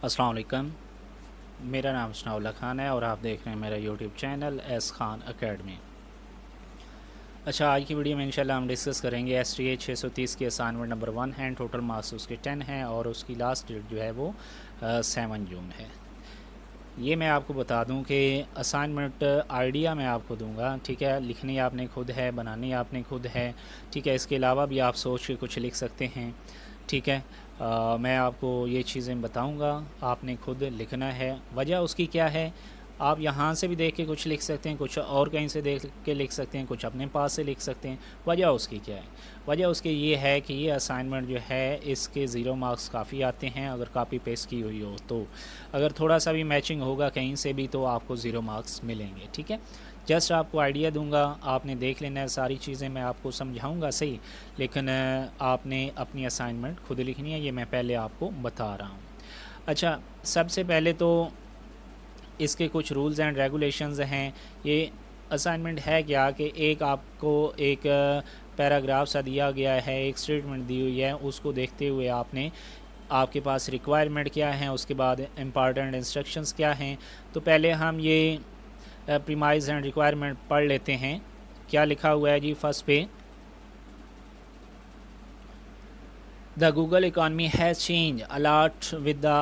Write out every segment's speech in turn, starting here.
अस्सलाम वालेकुम। मेरा नाम शनाउल्ला ख़ान है और आप देख रहे हैं मेरा YouTube channel S Khan academy. अच्छा, आज की वीडियो में इंशाल्लाह हम डिस्कस करेंगे STA 630 की असाइनमेंट नंबर 1 है। टोटल मार्क्स उसके 10 हैं और उसकी लास्ट डेट जो है वो 7 जून है। ये मैं आपको बता दूं कि असाइनमेंट आइडिया मैं आपको दूंगा, ठीक है। लिखनी आपने खुद है, बनानी आपने खुद है, ठीक है। इसके अलावा भी आप सोच के कुछ लिख सकते हैं, ठीक है। मैं आपको ये चीज़ें बताऊंगा, आपने खुद लिखना है। वजह उसकी क्या है, आप यहाँ से भी देख के कुछ लिख सकते हैं, कुछ और कहीं से देख के लिख सकते हैं, कुछ अपने पास से लिख सकते हैं। वजह उसकी क्या है? वजह उसकी ये है कि ये असाइनमेंट जो है इसके 0 मार्क्स काफ़ी आते हैं अगर कॉपी पेस्ट की हुई हो तो। अगर थोड़ा सा भी मैचिंग होगा कहीं से भी तो आपको 0 मार्क्स मिलेंगे, ठीक है। जस्ट आपको आइडिया दूंगा, आपने देख लेना है। सारी चीज़ें मैं आपको समझाऊंगा सही, लेकिन आपने अपनी असाइनमेंट खुद लिखनी है, ये मैं पहले आपको बता रहा हूँ। अच्छा, सबसे पहले तो इसके कुछ रूल्स एंड रेगुलेशंस हैं। ये असाइनमेंट है क्या कि एक आपको एक पैराग्राफ सा दिया गया है, एक स्टेटमेंट दी हुई है, उसको देखते हुए आपने आपके पास रिक्वायरमेंट क्या है, उसके बाद इम्पॉर्टेंट इंस्ट्रक्शंस क्या हैं। तो पहले हम ये प्रीमाइज एंड रिक्वायरमेंट पढ़ लेते हैं। क्या लिखा हुआ है जी फर्स्ट पे? The Google economy has change a lot with the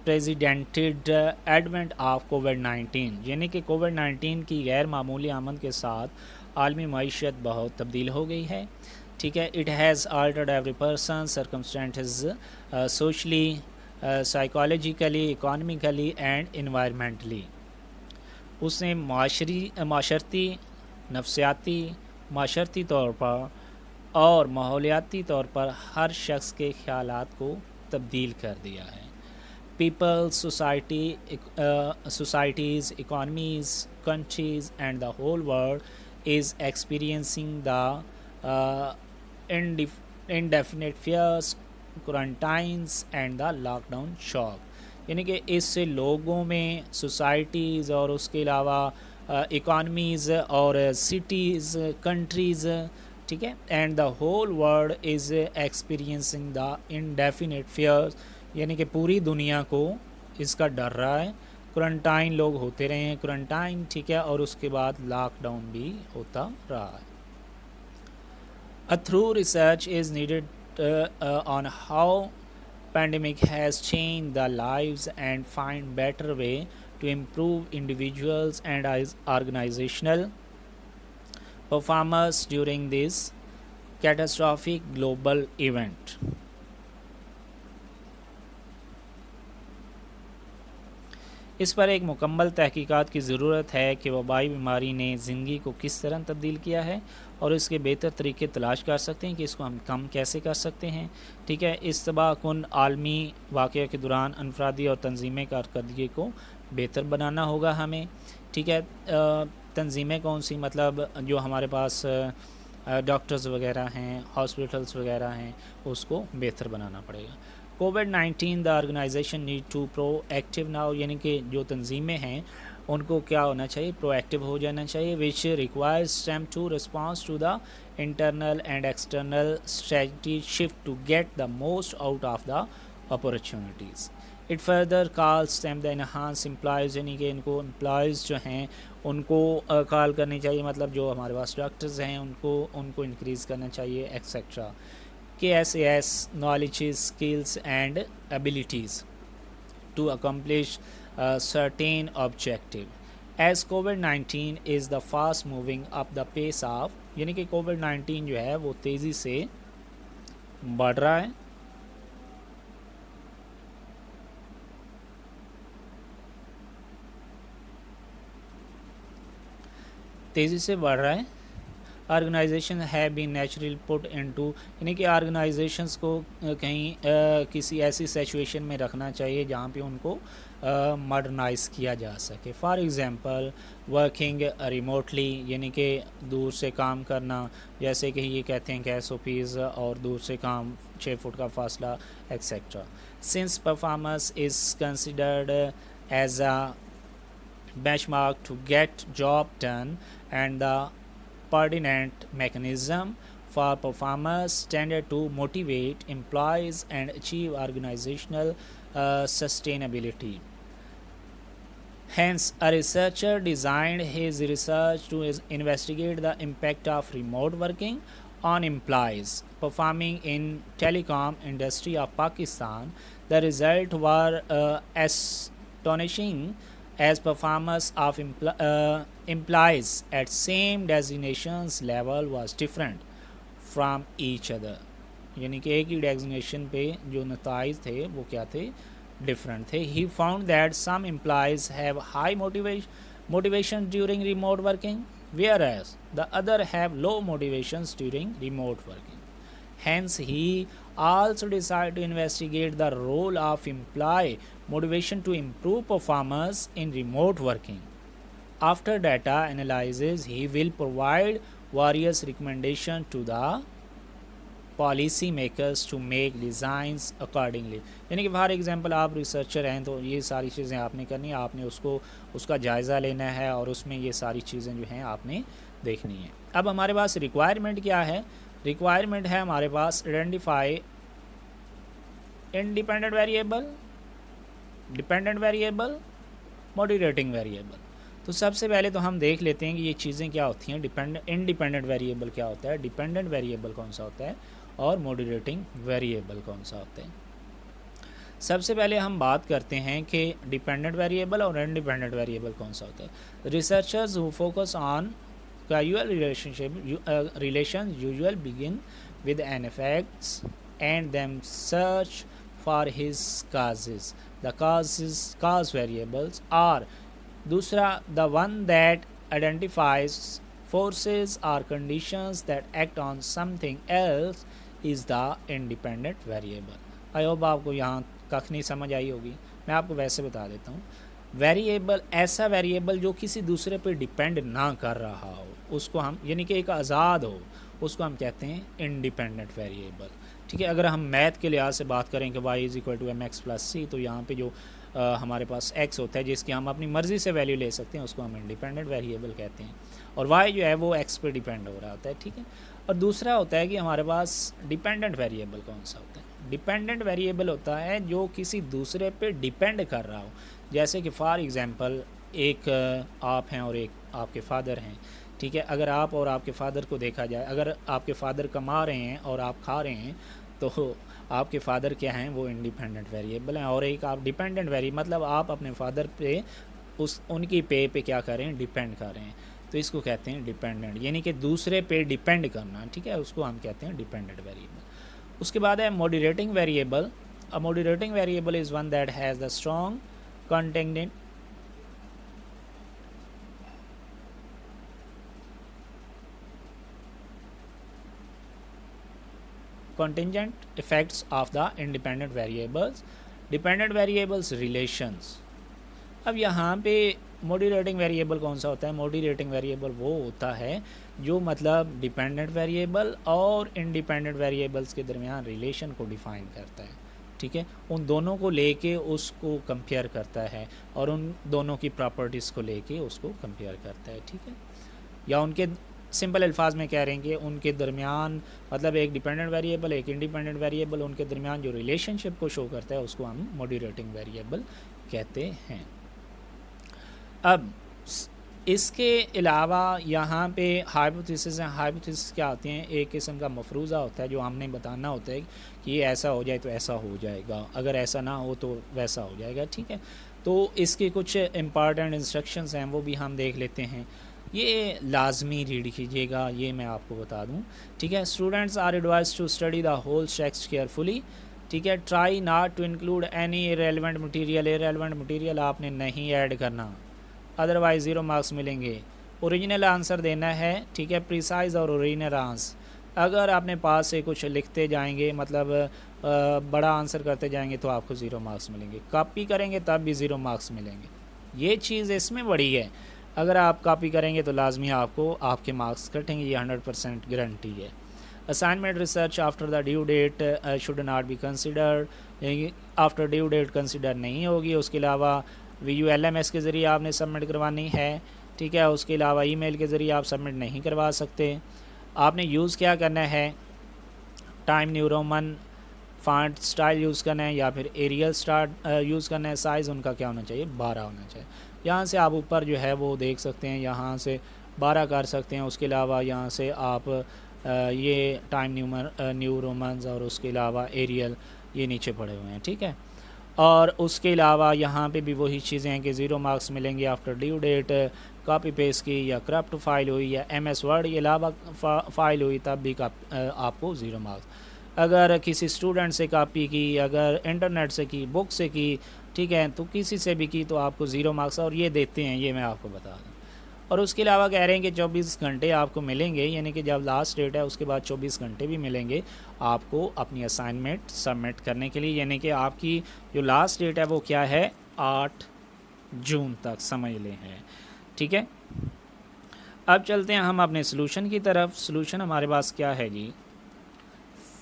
unprecedented advent of कोविड-19, यानी कि कोविड-19 की गैर मामूली आमद के साथ आलमी मईशत बहुत तब्दील हो गई है, ठीक है। It has altered every person circumstances socially, psychologically, economically and environmentally. उसने माशरती, नफसियाती, माशरती तौर पर और माहौलियाती तौर पर हर शख्स के ख़यालात को तब्दील कर दिया है। People, societies, economies, countries and the whole world is experiencing the indefinite fears, quarantines and the lockdown shock. यानी कि इससे लोगों में, सोसाइटीज़ और उसके अलावा इकॉनमीज़ और सिटीज़, कंट्रीज़, ठीक है, and the whole world is experiencing the indefinite fears, यानी कि पूरी दुनिया को इसका डर रहा है। क्वारंटाइन लोग होते रहे हैं, क्वारंटाइन, ठीक है, और उसके बाद लॉकडाउन भी होता रहा है। A thorough research is needed on how pandemic has changed the lives and find better way to improve individuals and organizational performance during this catastrophic global event. इस पर एक मुकम्मल तहकीकात की ज़रूरत है कि वबाई बीमारी ने ज़िंदगी को किस तरह तब्दील किया है और इसके बेहतर तरीके तलाश कर सकते हैं कि इसको हम कम कैसे कर सकते हैं, ठीक है। इस तबाहकुन आलमी वाक़या के दौरान अनफरादी और तंजीमी कारकर्दगी को बेहतर बनाना होगा हमें, ठीक है। तंजीमें कौन सी? मतलब जो हमारे पास डॉक्टर्स वगैरह हैं, हॉस्पिटल्स वगैरह हैं, उसको बेहतर बनाना पड़ेगा। कोविड-19 the organization need to proactive now, यानी कि जो तंजीमें हैं उनको क्या होना चाहिए? प्रोएक्टिव हो जाना चाहिए। Which requires time to response to the internal and external strategy shift to get the most out of the opportunities. It further calls them the enhance employees, यानी कि इनको एम्प्लॉयज़ जो हैं उनको कॉल करनी चाहिए, मतलब जो हमारे पास डॉक्टर्स हैं उनको इंक्रीज़ करना चाहिए, etcetera. KSAS knowledge, skills and abilities to accomplish a certain objective. As COVID-19 is the fast moving up the pace of, यानी कि COVID-19 जो है वो तेज़ी से बढ़ रहा है, तेज़ी से बढ़ रहा है। ऑर्गेनाइजेशन है बीन नेचुरल पुट इनटू, यानी कि ऑर्गेनाइजेशंस को कहीं किसी ऐसी सिचुएशन में रखना चाहिए जहाँ पे उनको मॉडर्नाइज किया जा सके। फॉर एग्ज़ाम्पल वर्किंग रिमोटली, यानी कि दूर से काम करना, जैसे कि ये कहते हैं कि SOPs और दूर से काम, 6 फुट का फासला, etcetera. Since performance is considered as a benchmark to get job done and the pertinent mechanism for performers tended to motivate employees and achieve organizational sustainability. Hence, a researcher designed his research to investigate the impact of remote working on employees performing in telecom industry of Pakistan. The result were astonishing as performance of employees at same designations level was different from each other. यानी कि एक ही designation पे जो नताइज थे वो क्या थे, different थे. He found that some employees have high motivation during remote working, whereas the other have low motivations during remote working. Hence, he also decided to investigate the role of employee motivation to improve performance in remote working. After data analysis, he will provide various recommendations to the policy makers to make designs accordingly. यानी कि for example आप researcher हैं तो ये सारी चीज़ें आपने करनी है, आपने उसका जायज़ा लेना है और उसमें ये सारी चीज़ें जो हैं आपने देखनी है. अब हमारे पास रिक्वायरमेंट क्या है? रिक्वायरमेंट है हमारे पास identify independent variable, dependent variable, moderating variable. तो सबसे पहले तो हम देख लेते हैं कि ये चीज़ें क्या होती हैं. इंडिपेंडेंट वेरिएबल क्या होता है, डिपेंडेंट वेरिएबल कौन सा होता है और मॉडरेटिंग वेरिएबल कौन सा होता है. सबसे पहले हम बात करते हैं कि डिपेंडेंट वेरिएबल और इंडिपेंडेंट वेरिएबल कौन सा होता है. Researchers who focus on causal relations usually begin with an effects and then search for his causes. The cause variables are दूसरा the one that identifies forces or conditions that act on something else is the independent variable. I hope आपको यहाँ कख नहीं समझ आई होगी. मैं आपको वैसे बता देता हूँ. वेरिएबल ऐसा वेरिएबल जो किसी दूसरे पे डिपेंड ना कर रहा हो, उसको हम यानी कि एक आज़ाद हो, उसको हम कहते हैं इंडिपेंडेंट वेरिएबल. ठीक है. अगर हम मैथ के लिहाज से बात करें कि y is equal to m x plus c, तो यहाँ पे जो हमारे पास x होता है जिसकी हम अपनी मर्ज़ी से वैल्यू ले सकते हैं, उसको हम इंडिपेंडेंट वेरिएबल कहते हैं. और y जो है वो x पे डिपेंड हो रहा होता है. ठीक है. और दूसरा होता है कि हमारे पास डिपेंडेंट वेरिएबल कौन सा होता है. डिपेंडेंट वेरिएबल होता है जो किसी दूसरे पे डिपेंड कर रहा हो. जैसे कि फॉर एग्ज़ाम्पल एक आप हैं और एक आपके फ़ादर हैं. ठीक है. अगर आप और आपके फ़ादर को देखा जाए, अगर आपके फ़ादर कमा रहे हैं और आप खा रहे हैं, तो आपके फ़ादर क्या हैं, वो इंडिपेंडेंट वेरिएबल हैं. और एक आप डिपेंडेंट वेरिएबल मतलब आप अपने फ़ादर पे उनकी पे क्या कर रहे हैं, डिपेंड कर रहे हैं. तो इसको कहते हैं डिपेंडेंट, यानी कि दूसरे पे डिपेंड करना. ठीक है. उसको हम कहते हैं डिपेंडेंट वेरिएबल. उसके बाद है moderating variable. A moderating variable is one that has the strong contingent effects of the independent variables. Dependent variables relations. अब यहाँ पे मॉडरेटिंग वेरिएबल कौन सा होता है? मॉडरेटिंग वेरिएबल वो होता है जो मतलब डिपेंडेंट वेरिएबल और इंडिपेंडेंट वेरिएबल्स के दरमियान रिलेशन को डिफ़ाइन करता है. ठीक है. उन दोनों को लेके उसको कंपेयर करता है और उन दोनों की प्रॉपर्टीज़ को लेके उसको कंपेयर करता है. ठीक है. या उनके सिंपल अल्फाज में कह रहे हैं कि उनके दरमियान मतलब एक डिपेंडेंट वेरिएबल एक इंडिपेंडेंट वेरिएबल, उनके दरमियान जो रिलेशनशिप को शो करता है उसको हम मॉडरेटिंग वेरिएबल कहते हैं. अब इसके अलावा यहाँ पे हाइपोथेसिस हैं. हाइपोथेसिस क्या होते हैं? एक किस्म का मफरूज़ा होता है जो हमने बताना होता है कि ये ऐसा हो जाए तो ऐसा हो जाएगा, अगर ऐसा ना हो तो वैसा हो जाएगा. ठीक है. तो इसके कुछ इम्पॉर्टेंट इंस्ट्रक्शंस हैं, वो भी हम देख लेते हैं. ये लाजमी रीड कीजिएगा, ये मैं आपको बता दूं. ठीक है. Students are advised to study the whole text carefully. ठीक है. Try not to include any irrelevant material. Irrelevant material आपने नहीं ऐड करना, अदरवाइज़ 0 मार्क्स मिलेंगे. ओरिजिनल आंसर देना है. ठीक है. प्रिसाइज और ओरिजिनल आंसर. अगर आपने पास से कुछ लिखते जाएंगे मतलब बड़ा आंसर करते जाएंगे तो आपको 0 मार्क्स मिलेंगे. कॉपी करेंगे तब भी 0 मार्क्स मिलेंगे. ये चीज़ इसमें बड़ी है. अगर आप कॉपी करेंगे तो लाजमी आपको आपके मार्क्स कटेंगे, ये 100% गारंटी है. Assignment research after the due date should not be considered. After due date consider नहीं होगी. उसके अलावा VULMS के ज़रिए आपने सबमिट करवानी है. ठीक है. उसके अलावा ईमेल के ज़रिए आप सबमिट नहीं करवा सकते. आपने यूज़ क्या करना है, time new Roman font style use करना है या फिर एरियल स्टार्ट यूज़ करना है। साइज़ उनका क्या होना चाहिए, 12 होना चाहिए। यहाँ से आप ऊपर जो है वो देख सकते हैं, यहाँ से 12 कर सकते हैं। उसके अलावा यहाँ से आप ये टाइम न्यू रोमन्स और उसके अलावा एरियल ये नीचे पड़े हुए हैं, ठीक है। और उसके अलावा यहाँ पे भी वही चीज़ें हैं कि 0 मार्क्स मिलेंगे after due date, copy paste की या करप्ट फाइल हुई या MS वर्ड के अलावा फाइल हुई तब भी आपको 0 मार्क्स। अगर किसी स्टूडेंट से कॉपी की, अगर इंटरनेट से की, बुक से की, ठीक है, तो किसी से भी की तो आपको 0 मार्क्स और ये देते हैं, ये मैं आपको बता दूँ। और उसके अलावा कह रहे हैं कि 24 घंटे आपको मिलेंगे, यानी कि जब लास्ट डेट है उसके बाद 24 घंटे भी मिलेंगे आपको अपनी असाइनमेंट सबमिट करने के लिए। यानी कि आपकी जो लास्ट डेट है वो क्या है, 8 जून तक समझ लें है, ठीक है। अब चलते हैं हम अपने सोल्यूशन की तरफ। सोल्यूशन हमारे पास क्या है जी,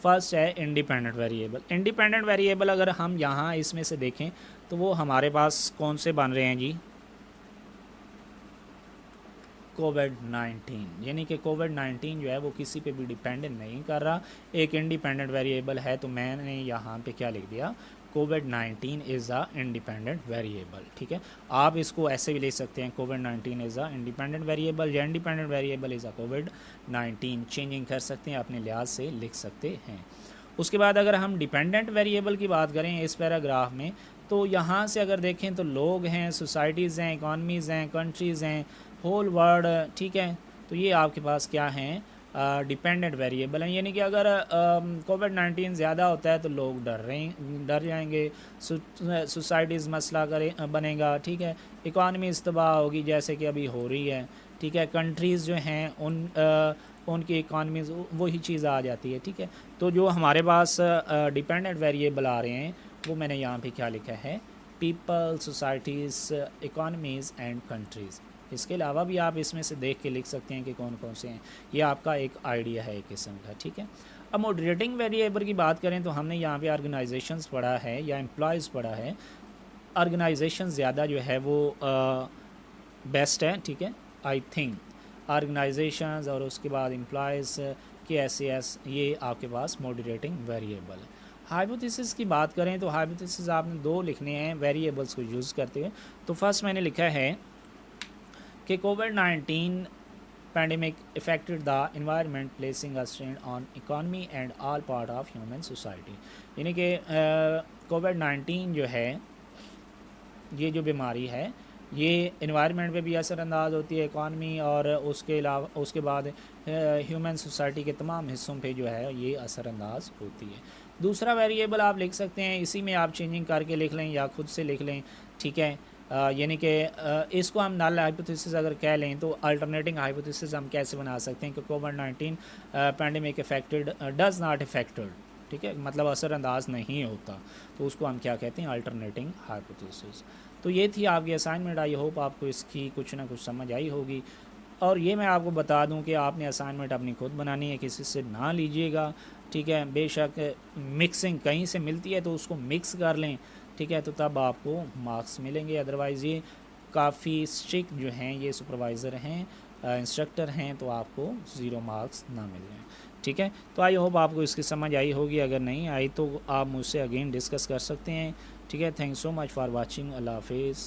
फर्स्ट है इंडिपेंडेंट वेरिएबल। इंडिपेंडेंट वेरिएबल अगर हम यहाँ इसमें से देखें तो वो हमारे पास कौन से बन रहे हैं जी, कोविड-19, यानी कि कोविड-19 जो है वो किसी पे भी डिपेंडेंट नहीं कर रहा, एक इंडिपेंडेंट वेरिएबल है। तो मैंने यहाँ पे क्या लिख दिया, कोविड-19 इज़ अ इंडिपेंडेंट वेरिएबल, ठीक है। आप इसको ऐसे भी लिख सकते हैं, कोविड-19 इज़ अ इंडिपेंडेंट वेरिएबल या independent variable is a covid, changing कर सकते हैं, अपने लिहाज से लिख सकते हैं। उसके बाद अगर हम डिपेंडेंट वेरिएबल की बात करें इस पैराग्राफ में, तो यहाँ से अगर देखें तो लोग हैं, सोसाइटीज़ हैं, इकॉनमीज़ हैं, कंट्रीज़ हैं, होल वर्ल्ड, ठीक है। तो ये आपके पास क्या हैं, डिपेंडेंट वेरिएबल हैं। यानी कि अगर कोविड-19 ज़्यादा होता है तो लोग डर जाएंगे, सोसाइटीज़ मसला बनेगा, ठीक है। इकॉनमीज़ तबाह होगी जैसे कि अभी हो रही है, ठीक है। कंट्रीज़ जो हैं उनकी इकॉनमीज़ वही चीज़ आ जाती है, ठीक है। तो जो हमारे पास डिपेंडेंट वेरिएबल आ रहे हैं वो मैंने यहाँ पे क्या लिखा है, people, societies, economies and countries. इसके अलावा भी आप इसमें से देख के लिख सकते हैं कि कौन कौन से हैं, ये आपका एक आइडिया है एक किस्म का, ठीक है। अब मॉडरेटिंग वेरिएबल की बात करें तो हमने यहाँ पे ऑर्गेनाइजेशंस पढ़ा है या एम्प्लॉयज़ पढ़ा है। ऑर्गेनाइजेशन ज़्यादा जो है वो बेस्ट है, ठीक है, आई थिंक। ऑर्गेनाइजेशंस और उसके बाद एम्प्लॉयज़ के एस ये आपके पास मॉडरेटिंग वेरिएबल है। हाइपोथेसिस की बात करें तो हाइपोथेसिस आपने 2 लिखने हैं वेरिएबल्स को यूज़ करते हुए। तो फर्स्ट मैंने लिखा है कि कोविड-19 pandemic affected the environment placing a strain on economy and all part of human society. यानी कि कोविड-19 जो है, ये जो बीमारी है ये एनवायरनमेंट पे भी असरअंदाज होती है, इकॉनमी और उसके अलावा उसके बाद ह्यूमन सोसाइटी के तमाम हिस्सों पे जो है ये असरअंदाज होती है। दूसरा वेरिएबल आप लिख सकते हैं, इसी में आप चेंजिंग करके लिख लें या खुद से लिख लें, ठीक है। यानी कि इसको हम नल हाइपोथेसिस अगर कह लें तो अल्टरनेटिंग हाइपोथेसिस हम कैसे बना सकते हैं कि कोविड-19 pandemic affected does not affected, ठीक है, मतलब असरअंदाज नहीं होता, तो उसको हम क्या कहते हैं, अल्टरनेटिंग हाइपोथेसिस। तो ये थी आपकी असाइनमेंट। आई होप आपको इसकी कुछ ना कुछ समझ आई होगी। और ये मैं आपको बता दूं कि आपने असाइनमेंट अपनी खुद बनानी है, किसी से ना लीजिएगा, ठीक है। बेशक मिक्सिंग कहीं से मिलती है तो उसको मिक्स कर लें, ठीक है, तो तब आपको मार्क्स मिलेंगे। अदरवाइज़ ये काफ़ी स्ट्रिक्ट जो हैं, ये सुपरवाइज़र हैं, इंस्ट्रक्टर हैं, तो आपको 0 मार्क्स ना मिल जाएँ, ठीक है। तो आई होप आपको इसकी समझ आई होगी। अगर नहीं आई तो आप मुझसे अगेन डिस्कस कर सकते हैं, ठीक है। Thanks so much for watching. अल्लाह हाफिज़।